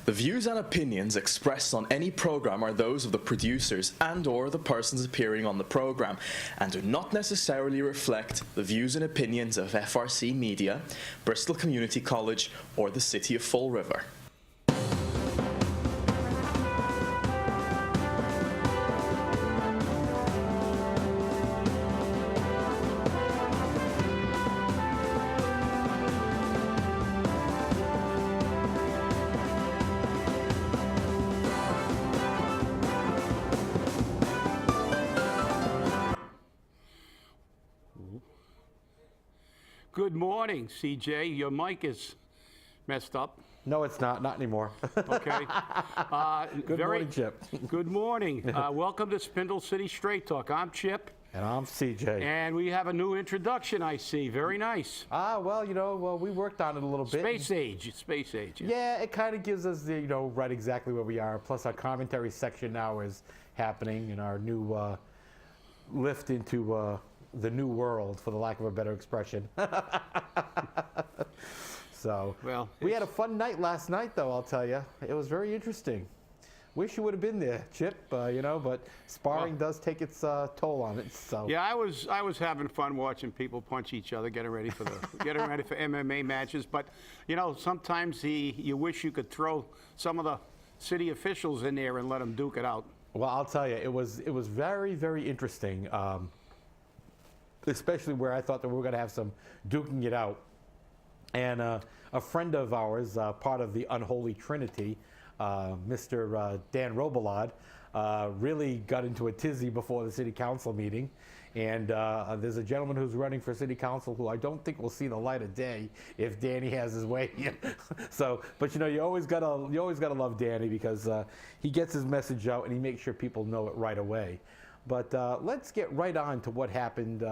The views and opinions expressed on any program are those of the producers and/or the persons appearing on the program, and do not necessarily reflect the views and opinions of FRC Media, Bristol Community College, or the City of Fall River. Good morning, CJ. Your mic is messed up. No, it's not. Not anymore. Okay. Good morning, Chip. Good morning. Welcome to Spindle City Straight Talk. I'm Chip. And I'm CJ. And we have a new introduction, I see. Very nice. Well, we worked on it a little bit. Space age. Yeah, it kind of gives us the, right exactly where we are. Plus, our commentary section now is happening in our new lift into the new world, for the lack of a better expression. So, well, we had a fun night last night, though, I'll tell you. It was very interesting. Wish you would have been there, Chip, but sparring does take its toll on it. So yeah, I was having fun watching people punch each other, getting ready for MMA matches. But sometimes you wish you could throw some of the city officials in there and let them duke it out. Well, I'll tell you, it was very, very interesting, especially where I thought that we were going to have some duking it out. And a friend of ours, part of the Unholy Trinity, Mr. Dan Robelard, really got into a tizzy before the city council meeting. And there's a gentleman who's running for city council who I don't think will see the light of day if Danny has his way. So, but you always gotta love Danny, because he gets his message out and he makes sure people know it right away. But let's get right on to what happened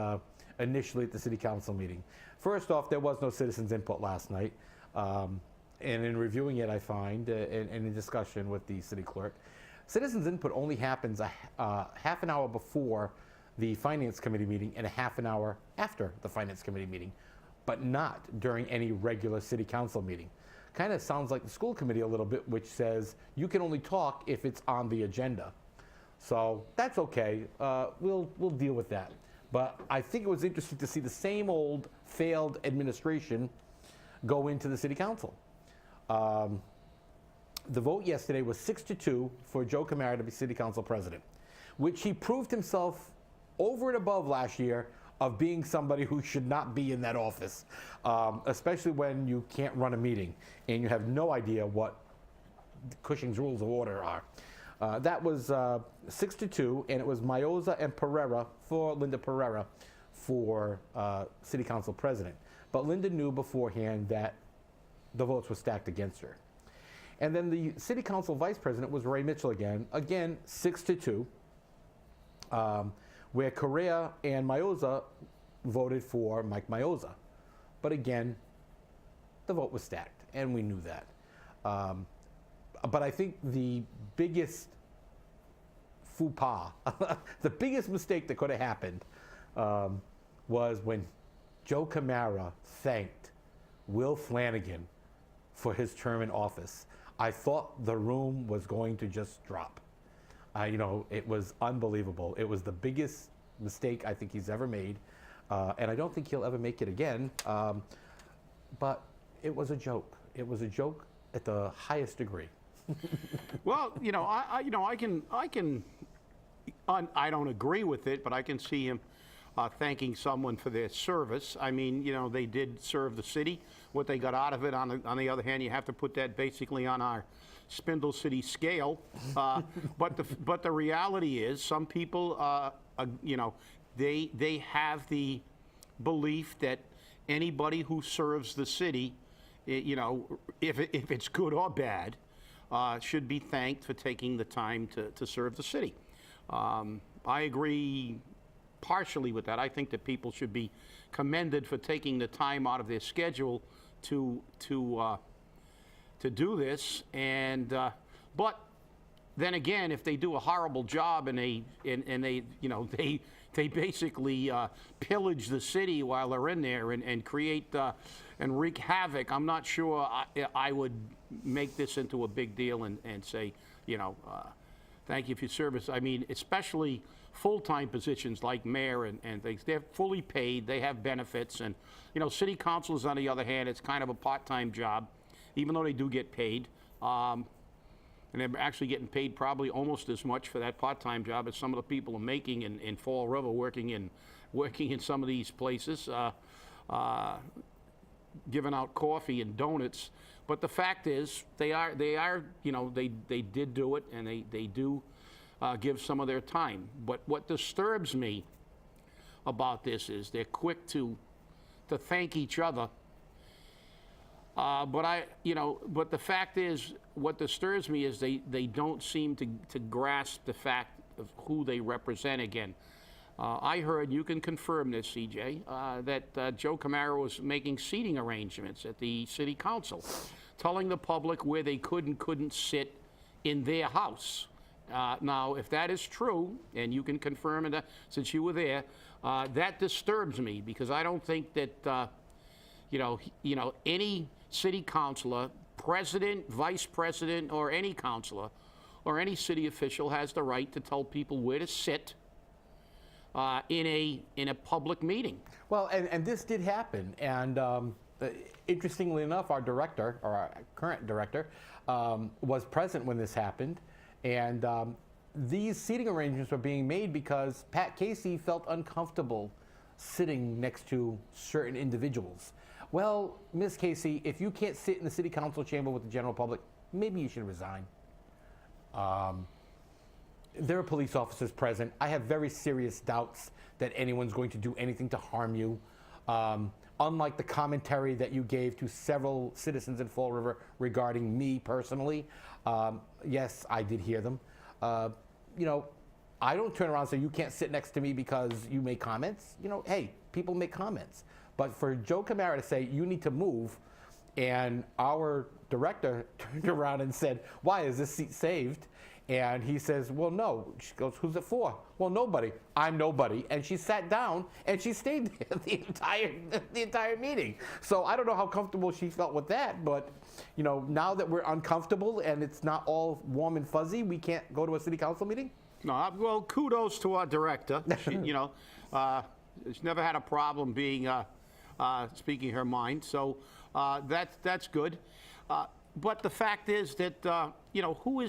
initially at the city council meeting. First off, there was no citizens input last night. And in reviewing it, I find, and in discussion with the city clerk, citizens input only happens half an hour before the finance committee meeting and a half an hour after the finance committee meeting, but not during any regular city council meeting. Kind of sounds like the school committee a little bit, which says you can only talk if it's on the agenda. So that's okay. We'll deal with that. But I think it was interesting to see the same old failed administration go into the city council. The vote yesterday was 6-2 for Joe Camara to be city council president, which he proved himself over and above last year of being somebody who should not be in that office, especially when you can't run a meeting and you have no idea what Cushing's rules of order are. That was 6-2, and it was Mayoza and Pereira for Linda Pereira for city council president. But Linda knew beforehand that the votes were stacked against her. And then the city council vice president was Ray Mitchell again 6-2, where Correa and Mayoza voted for Mike Mayoza. But again, the vote was stacked, and we knew that. But I think the biggest faux pas, the biggest mistake that could have happened was when Joe Camara thanked Will Flanagan for his term in office. I thought the room was going to just drop. It was unbelievable. It was the biggest mistake I think he's ever made, and I don't think he'll ever make it again. But it was a joke. It was a joke at the highest degree. Well, I don't agree with it, but I can see him thanking someone for their service. I mean, they did serve the city. What they got out of it, on the other hand, you have to put that basically on our Spindle City scale. But the reality is, some people, they have the belief that anybody who serves the city, if it's good or bad, should be thanked for taking the time to serve the city. I agree partially with that. I think that people should be commended for taking the time out of their schedule to do this. And but then again, if they do a horrible job and they basically pillage the city while they're in there and create and wreak havoc, I'm not sure I would make this into a big deal and say, thank you for your service. I mean, especially full-time positions like mayor and things. They're fully paid. They have benefits. And, city councilors, on the other hand, it's kind of a part-time job, even though they do get paid. And they're actually getting paid probably almost as much for that part-time job as some of the people are making in Fall River, working in some of these places, giving out coffee and donuts. But the fact is, they did do it, and they do give some of their time. But what disturbs me about this is they're quick to thank each other. But the fact is, what disturbs me is they don't seem to grasp the fact of who they represent again. I heard, you can confirm this, CJ, that Joe Camara was making seating arrangements at the city council, telling the public where they could and couldn't sit in their house. Now, if that is true, and you can confirm it since you were there, that disturbs me, because I don't think that any city councilor, president, vice president, or any councilor, or any city official has the right to tell people where to sit in a public meeting. Well, and this did happen, and interestingly enough, our director, or our current director, was present when this happened, and these seating arrangements were being made because Pat Casey felt uncomfortable sitting next to certain individuals. Well, Ms. Casey, if you can't sit in the city council chamber with the general public, maybe you should resign. There are police officers present. I have very serious doubts that anyone's going to do anything to harm you. Unlike the commentary that you gave to several citizens in Fall River regarding me personally, yes, I did hear them. I don't turn around and say, you can't sit next to me because you make comments. Hey, people make comments. But for Joe Camara to say, you need to move, and our director turned around and said, why is this seat saved? And he says, well, no. She goes, who's it for? Well, nobody. I'm nobody. And she sat down and she stayed there the entire meeting. So I don't know how comfortable she felt with that, but now that we're uncomfortable and it's not all warm and fuzzy, we can't go to a city council meeting? No, well, kudos to our director. She's never had a problem being speaking her mind, so that's good. But the fact is that who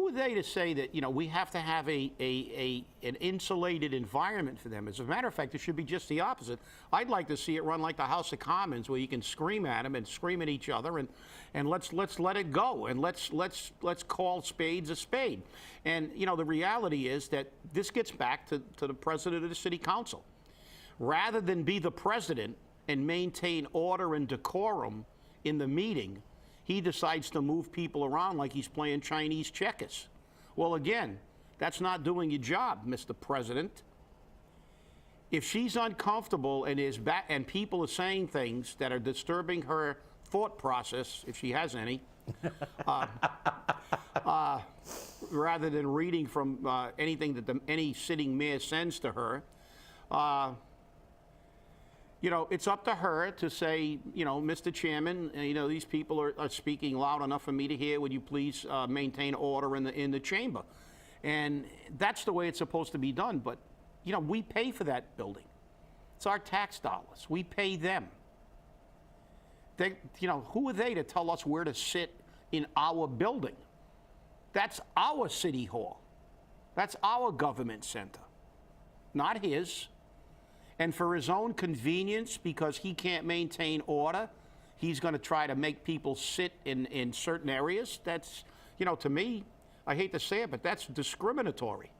are they to say that we have to have an insulated environment for them? As a matter of fact, it should be just the opposite. I'd like to see it run like the House of Commons, where you can scream at them and scream at each other, and let's let it go, and let's call spades a spade. And the reality is that this gets back to the president of the city council. Rather than be the president and maintain order and decorum in the meeting, he decides to move people around like he's playing Chinese checkers. Well, again, that's not doing your job, Mr. President. If she's uncomfortable and people are saying things that are disturbing her thought process, if she has any, rather than reading from anything that any sitting mayor sends to her, it's up to her to say, Mr. Chairman, these people are speaking loud enough for me to hear. Would you please maintain order in the chamber? And that's the way it's supposed to be done. But, we pay for that building. It's our tax dollars. We pay them. Who are they to tell us where to sit in our building? That's our city hall. That's our government center, not his. And for his own convenience, because he can't maintain order, he's going to try to make people sit in certain areas. That's, to me, I hate to say it, but that's discriminatory.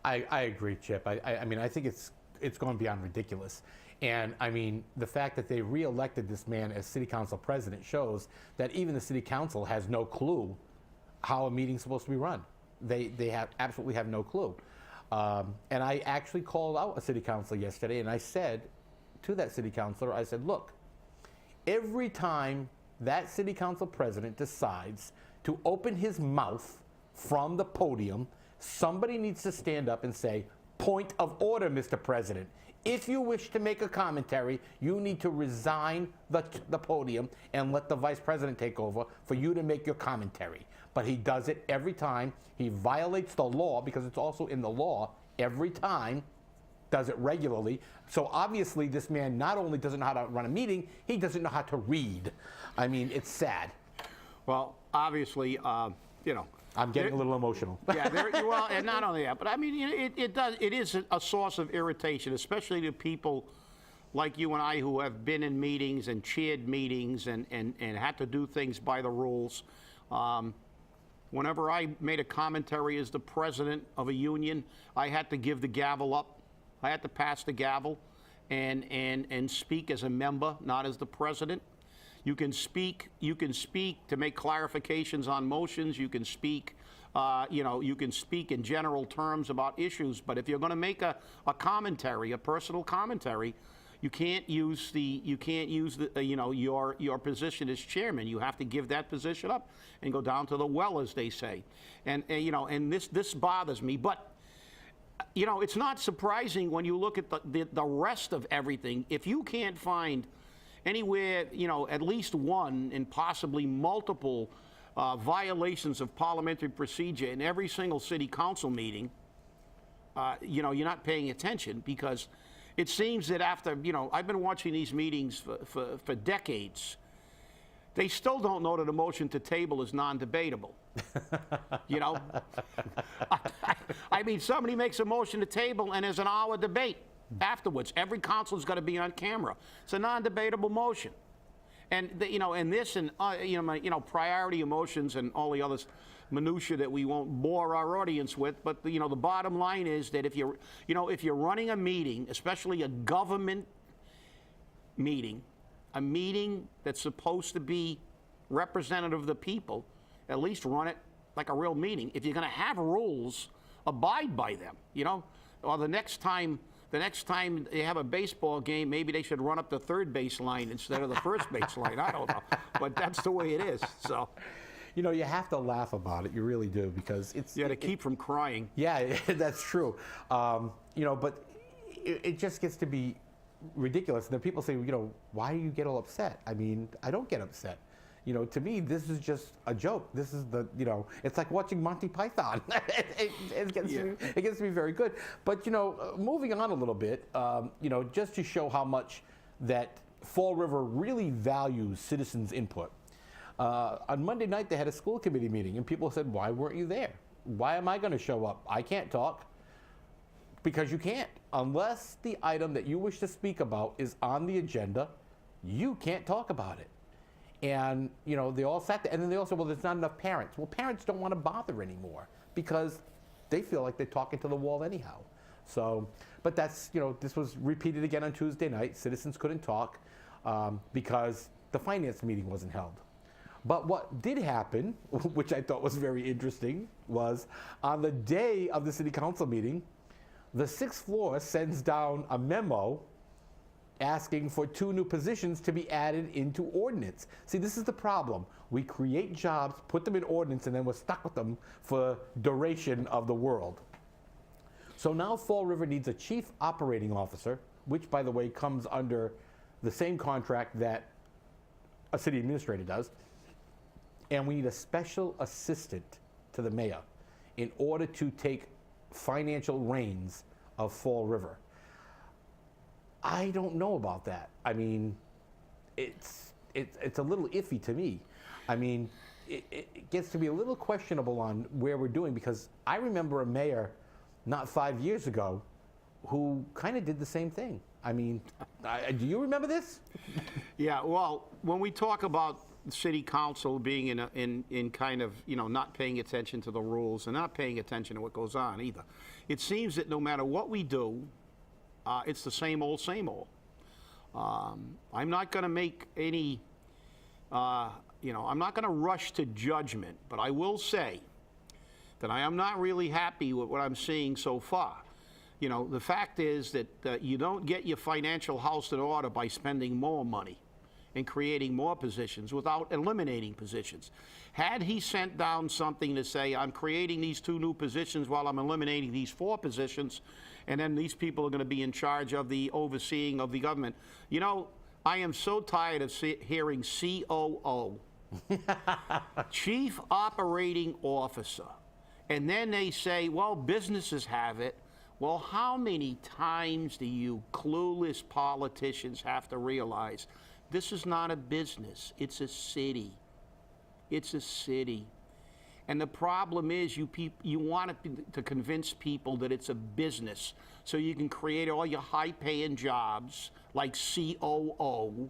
I agree, Chip. I mean, I think it's gone beyond ridiculous. And I mean, the fact that they re-elected this man as city council president shows that even the city council has no clue how a meeting's supposed to be run. They absolutely have no clue. And I actually called out a city councilor yesterday, and I said to that city councilor, I said, look, every time that city council president decides to open his mouth from the podium, somebody needs to stand up and say, point of order, Mr. President. If you wish to make a commentary, you need to resign the podium and let the vice president take over for you to make your commentary. But he does it every time. He violates the law because it's also in the law every time, does it regularly. So obviously this man not only doesn't know how to run a meeting, he doesn't know how to read. I mean, it's sad. Well, obviously, you know. I'm getting a little emotional. Yeah, well, and not only that, but I mean, it is a source of irritation, especially to people like you and I who have been in meetings and chaired meetings and had to do things by the rules. Whenever I made a commentary as the president of a union, I had to give the gavel up. I had to pass the gavel and speak as a member, not as the president. You can speak to make clarifications on motions. You can speak, you can speak in general terms about issues. But if you're going to make a commentary, a personal commentary, you can't use your position as chairman. You have to give that position up and go down to the well, as they say. And this bothers me. But it's not surprising when you look at the rest of everything. If you can't find anywhere, at least one and possibly multiple violations of parliamentary procedure in every single city council meeting, you're not paying attention, because it seems that after, I've been watching these meetings for decades, they still don't know that a motion to table is non-debatable. I mean, somebody makes a motion to table and there's an hour debate afterwards. Every council's got to be on camera. It's a non-debatable motion. And priority emotions and all the other minutia that we won't bore our audience with. But the bottom line is that if you're running a meeting, especially a government meeting, a meeting that's supposed to be representative of the people, at least run it like a real meeting. If you're going to have rules, abide by them. Or the next time they have a baseball game, maybe they should run up the third base line instead of the first base line. I don't know, but that's the way it is. So, you have to laugh about it. You really do, because it's to keep from crying. Yeah, that's true. But it just gets to be ridiculous. And then people say, why do you get all upset? I mean, I don't get upset. To me, this is just a joke. This is it's like watching Monty Python. It gets to be very good. But, moving on a little bit, just to show how much that Fall River really values citizens' input. On Monday night, they had a school committee meeting, and people said, why weren't you there? Why am I going to show up? I can't talk. Because you can't. Unless the item that you wish to speak about is on the agenda, you can't talk about it. And, they all sat there, and then they all said, well, there's not enough parents. Well, parents don't want to bother anymore because they feel like they're talking to the wall anyhow. So, but that's, this was repeated again on Tuesday night. Citizens couldn't talk because the finance meeting wasn't held. But what did happen, which I thought was very interesting, was on the day of the city council meeting, the sixth floor sends down a memo asking for 2 new positions to be added into ordinance. See, this is the problem. We create jobs, put them in ordinance, and then we're stuck with them for duration of the world. So now Fall River needs a chief operating officer, which, by the way, comes under the same contract that a city administrator does. And we need a special assistant to the mayor in order to take financial reins of Fall River. I don't know about that. I mean, it's a little iffy to me. I mean, it gets to be a little questionable on where we're doing, because I remember a mayor not 5 years ago who kind of did the same thing. I mean, do you remember this? Yeah, well, when we talk about city council being in kind of, not paying attention to the rules and not paying attention to what goes on either, it seems that no matter what we do, it's the same old, same old. I'm not going to make any, I'm not going to rush to judgment, but I will say that I am not really happy with what I'm seeing so far. The fact is that you don't get your financial house in order by spending more money and creating more positions without eliminating positions. Had he sent down something to say, I'm creating these 2 new positions while I'm eliminating these 4 positions, and then these people are going to be in charge of the overseeing of the government. You know, I am so tired of hearing COO, Chief Operating Officer, and then they say, well, businesses have it. Well, how many times do you clueless politicians have to realize this is not a business, it's a city. It's a city. And the problem is you want to convince people that it's a business so you can create all your high-paying jobs like COO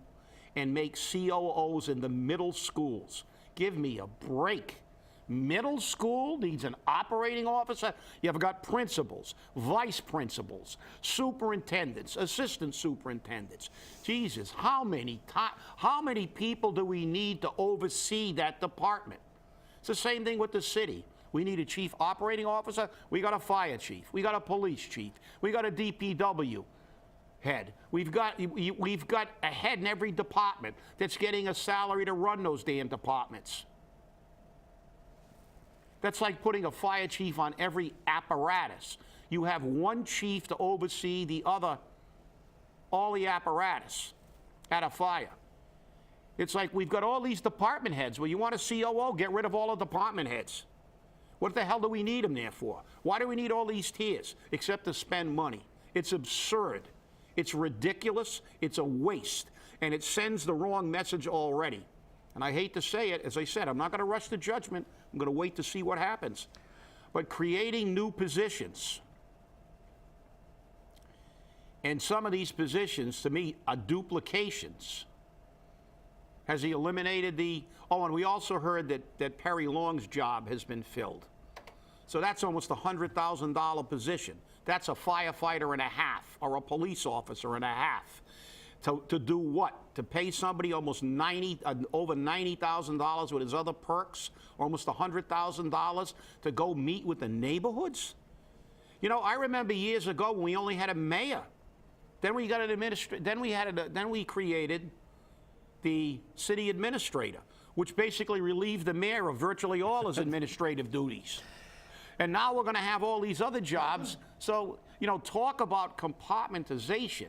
and make COOs in the middle schools. Give me a break. Middle school needs an operating officer. You've got principals, vice principals, superintendents, assistant superintendents. Jesus, how many people do we need to oversee that department? It's the same thing with the city. We need a chief operating officer. We got a fire chief. We got a police chief. We got a DPW head. We've got a head in every department that's getting a salary to run those damn departments. That's like putting a fire chief on every apparatus. You have one chief to oversee all the apparatus at a fire. It's like we've got all these department heads. Well, you want a COO, get rid of all the department heads. What the hell do we need them there for? Why do we need all these tiers? Except to spend money. It's absurd. It's ridiculous. It's a waste. And it sends the wrong message already. And I hate to say it, as I said, I'm not going to rush to judgment. I'm going to wait to see what happens. But creating new positions, and some of these positions, to me, are duplications. Has he eliminated and we also heard that Perry Long's job has been filled. So that's almost a $100,000 position. That's a firefighter and a half, or a police officer and a half. To do what? To pay somebody almost over $90,000 with his other perks, almost $100,000 to go meet with the neighborhoods? You know, I remember years ago when we only had a mayor. Then we got an administrator. Then we created the city administrator, which basically relieved the mayor of virtually all his administrative duties. And now we're going to have all these other jobs. So, you know, talk about compartmentalization.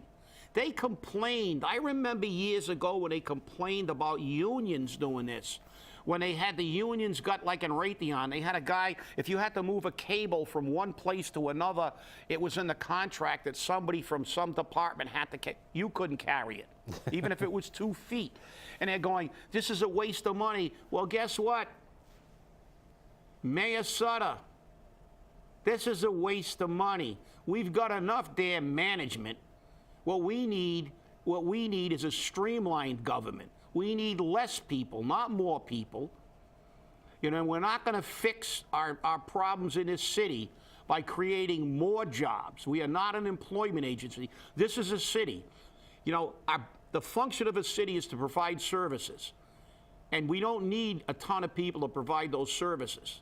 They complained. I remember years ago when they complained about unions doing this. When they had the unions got like in Raytheon, they had a guy, if you had to move a cable from one place to another, it was in the contract that somebody from some department had to, you couldn't carry it, even if it was 2 feet. And they're going, this is a waste of money. Well, guess what? Mayor Sutter, this is a waste of money. We've got enough damn management. What we need is a streamlined government. We need less people, not more people. You know, we're not going to fix our problems in this city by creating more jobs. We are not an employment agency. This is a city. You know, the function of a city is to provide services. And we don't need a ton of people to provide those services.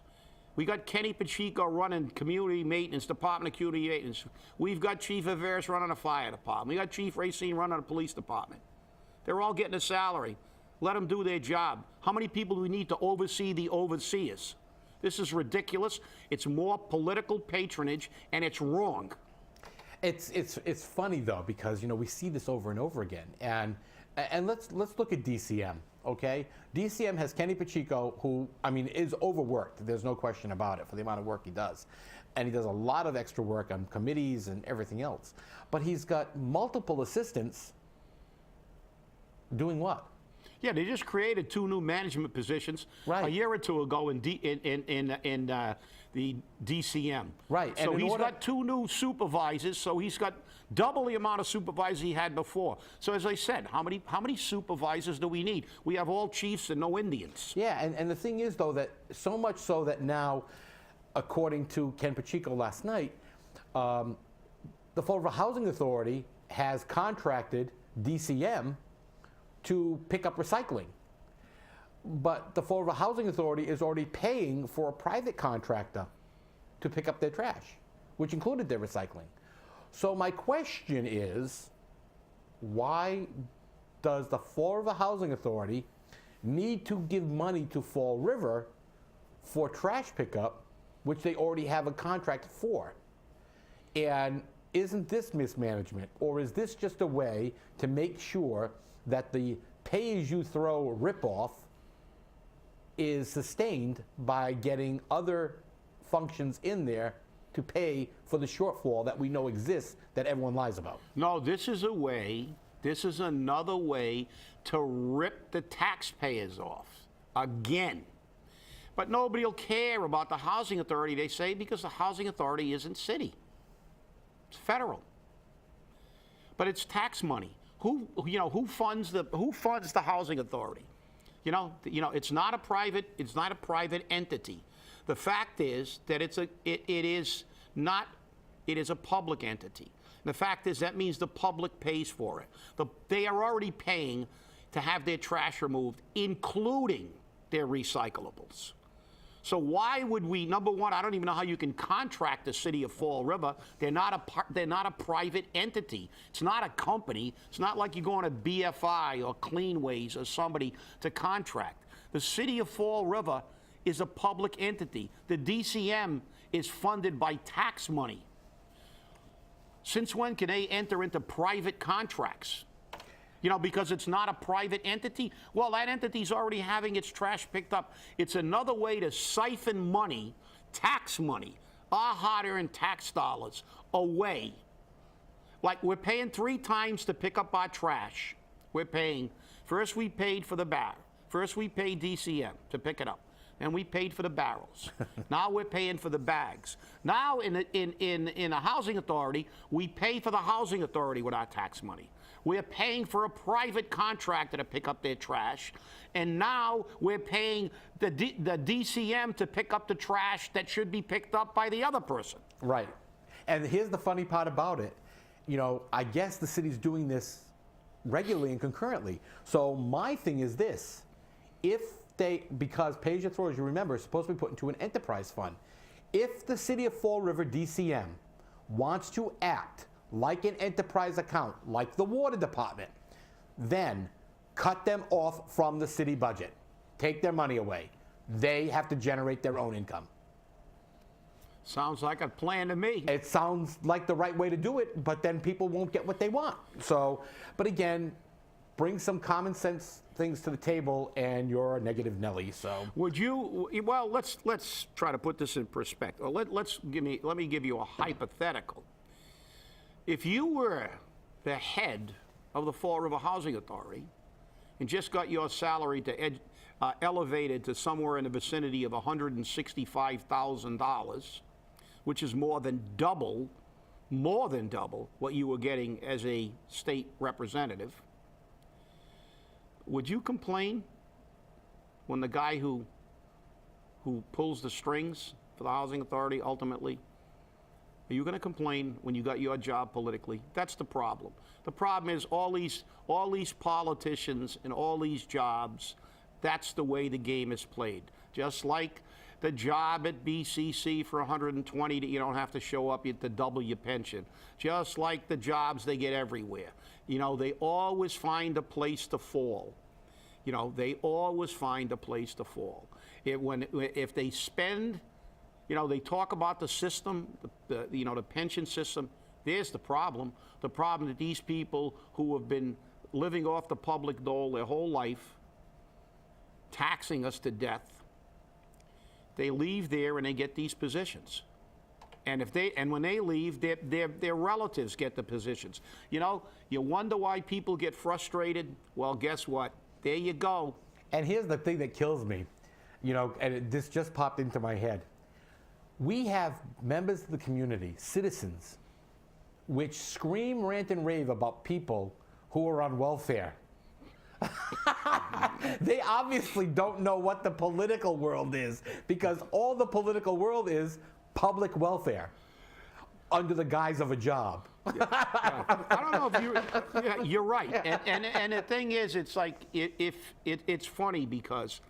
We got Kenny Pacheco running community maintenance, Department of Community Maintenance. We've got Chief Averis running a fire department. We got Chief Racine running a police department. They're all getting a salary. Let them do their job. How many people do we need to oversee the overseers? This is ridiculous. It's more political patronage, and it's wrong. It's funny though, because you know we see this over and over again, and let's look at DCM. Okay, DCM has Kenny Pacheco, who I mean is overworked. There's no question about it for the amount of work he does, and he does a lot of extra work on committees and everything else. But he's got multiple assistants. Doing what? Yeah, they just created 2 new management positions a year or 2 ago in the DCM. Right. So he's got 2 new supervisors. So he's got double the amount of supervisors he had before. So as I said, how many supervisors do we need? We have all chiefs and no Indians. Yeah, and the thing is though that so much so that now, according to Ken Pacheco last night, the Fall River Housing Authority has contracted DCM to pick up recycling. But the Fall River Housing Authority is already paying for a private contractor to pick up their trash, which included their recycling. So my question is, why does the Fall River Housing Authority need to give money to Fall River for trash pickup, which they already have a contract for? And isn't this mismanagement? Or is this just a way to make sure that the pay-as-you-throw ripoff is sustained by getting other functions in there to pay for the shortfall that we know exists that everyone lies about? No, this is another way to rip the taxpayers off again. But nobody will care about the housing authority, they say, because the housing authority isn't city. It's federal. But it's tax money. Who funds the housing authority? It's not a private entity. The fact is that it is a public entity. The fact is that means the public pays for it. They are already paying to have their trash removed, including their recyclables. So why would we? Number one, I don't even know how you can contract the city of Fall River. They're not a private entity. It's not a company. It's not like you're going to BFI or Cleanways or somebody to contract. The city of Fall River is a public entity. The DCM is funded by tax money. Since when can they enter into private contracts? Because it's not a private entity? Well, that entity's already having its trash picked up. It's another way to siphon money, tax money, our hard-earned tax dollars away. Like, we're paying 3 times to pick up our trash. First we paid for the bar. First we paid DCM to pick it up. And we paid for the barrels. Now we're paying for the bags. Now in a housing authority, we pay for the housing authority with our tax money. We're paying for a private contractor to pick up their trash. And now we're paying the DCM to pick up the trash that should be picked up by the other person. Right. And here's the funny part about it. I guess the city's doing this regularly and concurrently. So my thing is this. Because pay-as-you-throw, as you remember, is supposed to be put into an enterprise fund. If the city of Fall River DCM wants to act like an enterprise account, like the water department, then cut them off from the city budget. Take their money away. They have to generate their own income. Sounds like a plan to me. It sounds like the right way to do it, but then people won't get what they want. So, but again, bring some common sense things to the table, and you're a negative Nelly. So, would you? Well, let's try to put this in perspective. Let me give you a hypothetical. If you were the head of the Fall River Housing Authority and just got your salary elevated to somewhere in the vicinity of $165,000, which is more than double what you were getting as a state representative, would you complain when the guy who pulls the strings for the housing authority ultimately? Are you going to complain when you got your job politically? That's the problem. The problem is all these politicians and all these jobs, that's the way the game is played. Just like the job at BCC for $120 that you don't have to show up to double your pension. Just like the jobs they get everywhere. They always find a place to fall. They always find a place to fall. If they spend, they talk about the system, the pension system. There's the problem. The problem that these people who have been living off the public dole their whole life, taxing us to death, they leave there and they get these positions. And when they leave, their relatives get the positions. You wonder why people get frustrated? Well, guess what? There you go. And here's the thing that kills me, this just popped into my head. We have members of the community, citizens, which scream, rant, and rave about people who are on welfare. They obviously don't know what the political world is, because all the political world is public welfare under the guise of a job. I don't know if you're right. And the thing is, it's like, it's funny because,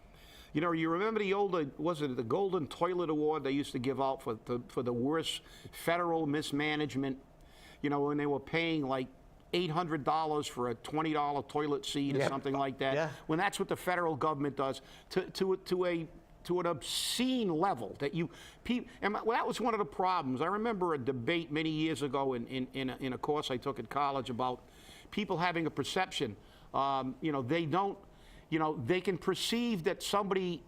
you remember the old, was it the Golden Toilet Award they used to give out for the worst federal mismanagement, when they were paying like $800 for a $20 toilet seat or something like that. Yeah. When that's what the federal government does to to an obscene level that that was one of the problems. I remember a debate many years ago in a course I took at college about people having a perception. They can perceive that somebody,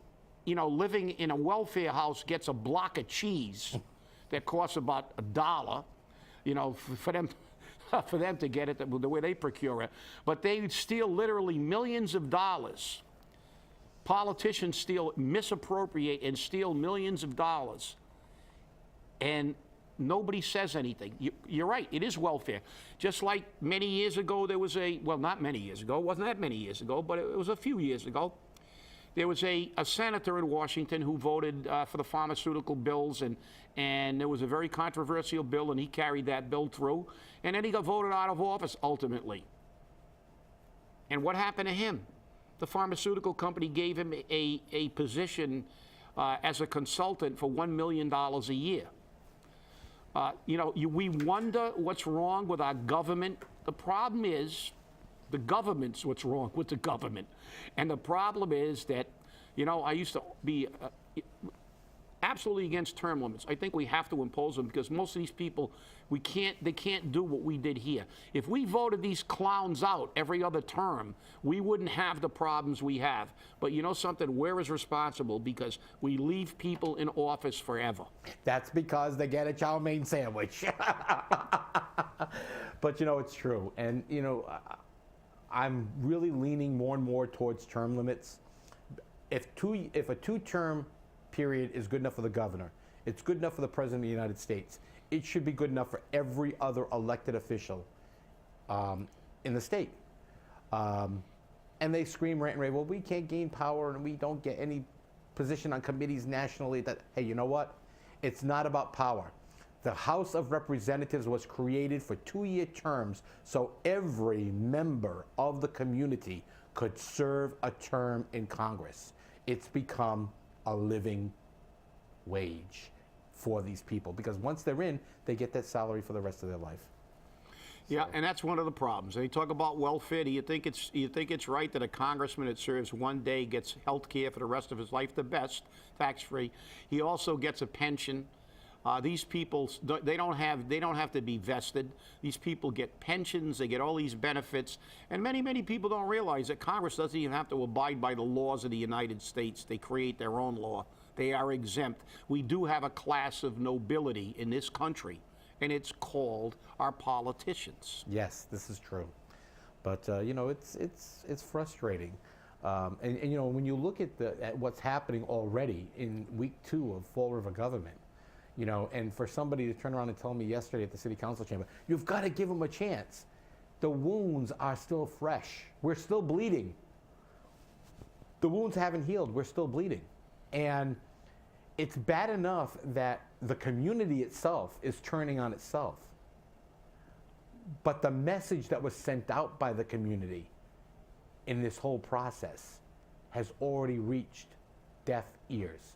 living in a welfare house gets a block of cheese that costs about $1, for them to get it the way they procure it. But they steal literally millions of dollars. Politicians misappropriate and steal millions of dollars. And nobody says anything. You're right, it is welfare. Just like many years ago, there was not many years ago, it wasn't that many years ago, but it was a few years ago. There was a senator in Washington who voted for the pharmaceutical bills, and there was a very controversial bill, and he carried that bill through, and then he got voted out of office ultimately. And what happened to him? The pharmaceutical company gave him a position as a consultant for $1 million a year. We wonder what's wrong with our government. The problem is the government's what's wrong with the government. And the problem is that, I used to be absolutely against term limits. I think we have to impose them because most of these people, they can't do what we did here. If we voted these clowns out every other term, we wouldn't have the problems we have. But you know something? We're as responsible because we leave people in office forever. That's because they get a chow mein sandwich. But it's true. And I'm really leaning more and more towards term limits. If a two-term period is good enough for the governor, it's good enough for the president of the United States, it should be good enough for every other elected official in the state. And they scream, rant, and rave, well, we can't gain power and we don't get any position on committees nationally. Hey, you know what? It's not about power. The House of Representatives was created for 2-year terms so every member of the community could serve a term in Congress. It's become a living wage for these people because once they're in, they get that salary for the rest of their life. Yeah, and that's one of the problems. They talk about welfare. Do you think it's right that a congressman that serves one day gets health care for the rest of his life, the best, tax-free? He also gets a pension. These people, they don't have to be vested. These people get pensions, they get all these benefits, and many people don't realize that Congress doesn't even have to abide by the laws of the United States. They create their own law. They are exempt. We do have a class of nobility in this country, and it's called our politicians. Yes, this is true. But it's frustrating. And when you look at what's happening already in week 2 of Fall River government, and for somebody to turn around and tell me yesterday at the city council chamber, you've got to give them a chance. The wounds are still fresh. We're still bleeding. The wounds haven't healed. We're still bleeding. And it's bad enough that the community itself is turning on itself. But the message that was sent out by the community in this whole process has already reached deaf ears.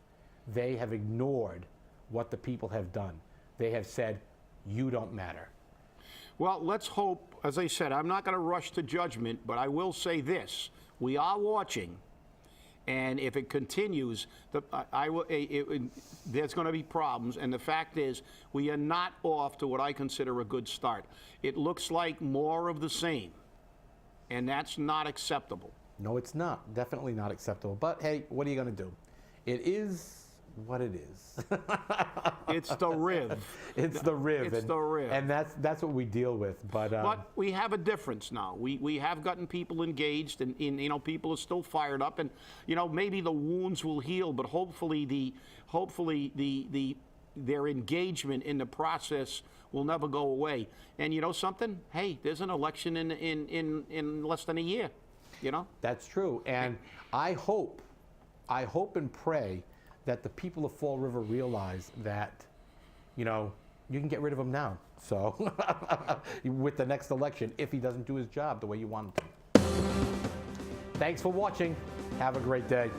They have ignored what the people have done. They have said, you don't matter. Well, let's hope, as I said, I'm not going to rush to judgment, but I will say this. We are watching, and if it continues, there's going to be problems, and the fact is, we are not off to what I consider a good start. It looks like more of the same, and that's not acceptable. No, it's not. Definitely not acceptable. But hey, what are you going to do? It is what it is. It's the Riv. It's the Riv. It's the Riv. And that's what we deal with. But we have a difference now. We have gotten people engaged, and people are still fired up, and maybe the wounds will heal, but hopefully their engagement in the process will never go away. And you know something? Hey, there's an election in less than a year. That's true. And I hope and pray that the people of Fall River realize that, you can get rid of him now. So, with the next election, if he doesn't do his job the way you want him to. Thanks for watching. Have a great day.